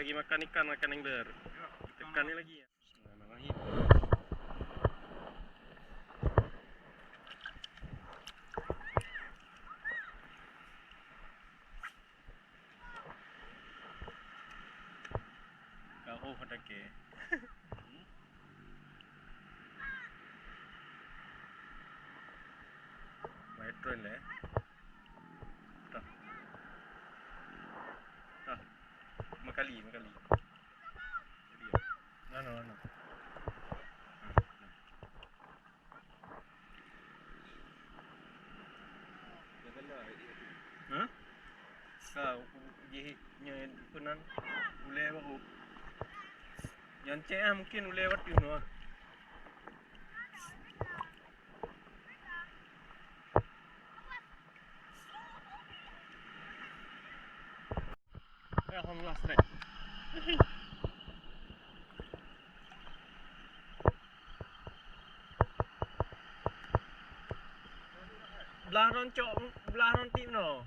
lagi makan ikan angler. Tekan ni lagi. Bismillahirrahmanirrahim. Kau ada ke? Metro le. Tak. Tak. Makali. Jadi. Ano. Ha? Kau nya punan ule baru. Yang cek mungkin ule wat you know. Alhamdulillah strike. Belah roncok, belah rontim no.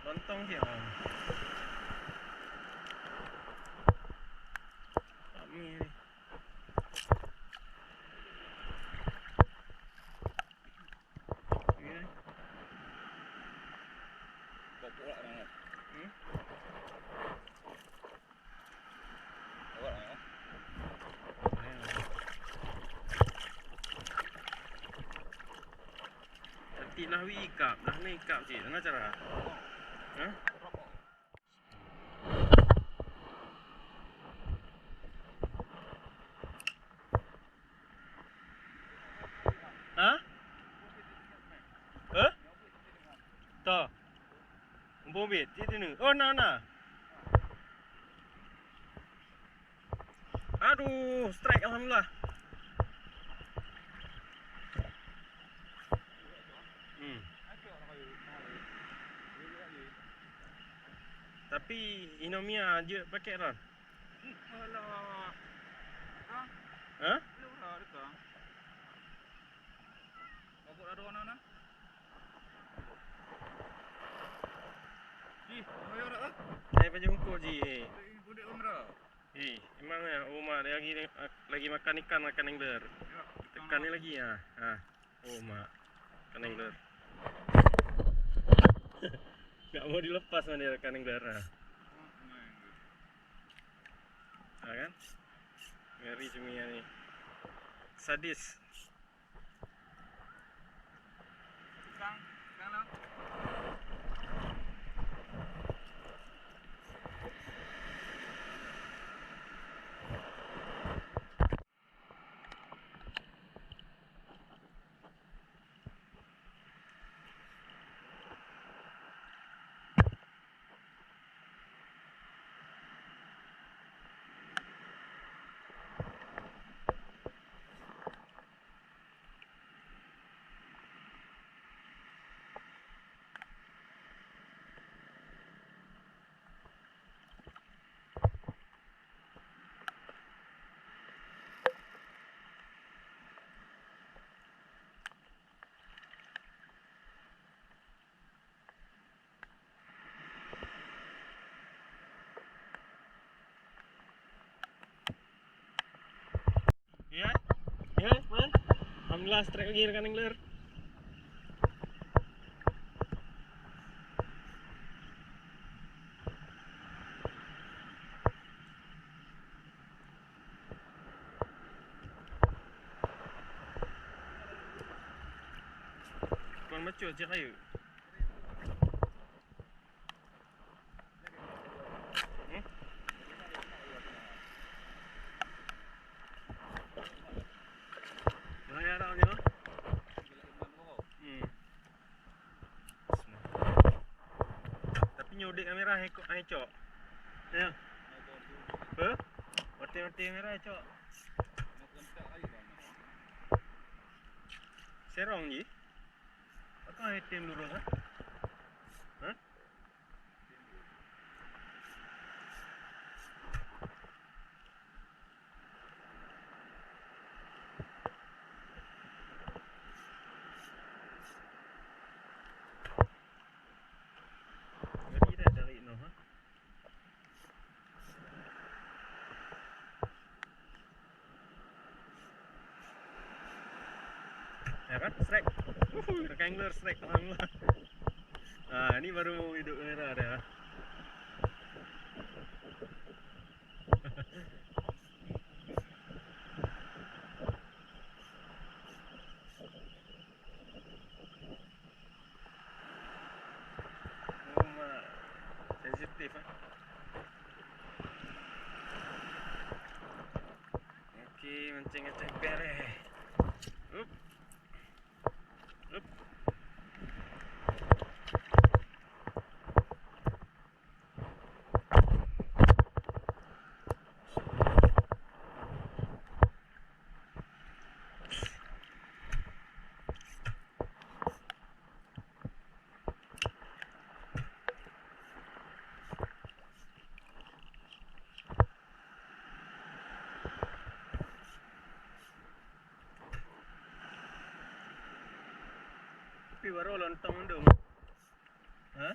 Lontong dia. Kami ni. Lah wi ikap, dah ni ikap cik. Tengah cara. Ha? Ha? Eh? Tak. Bombit, dia ni. Oh, na. Aduh, strike alhamdulillah. Tapi Inomia je pakai ron. Alah. Ha? Lura dekat. Bawa ada orang mana? Ayo dah. Saya pakai hukum je. Budak umrah. Memang ya, mak dia lagi makan ikan angler. Tekan ni lagi ya. Ha. Mak ikan angler. Tak mau dilepas mana dia ikan angler. Ha kan? Ngeri cemia ni. Sadis. Kang lah. Ya, man. Alhamdulillah strike lagi rekan angler. Tuan macul je kayu. Bahaya dah ni. Tapi nyodek kamera ai cok. Ya. Apa? Mati kamera cok. Serong je. Apa item lurus ah? Ha? Ah, strike. Rectangular strike. Alhamdulillah. Ini baru hidup merah dah. Sensitif Okey, mancing ceper Up. Up. Tapi baru lontong undung. Ha?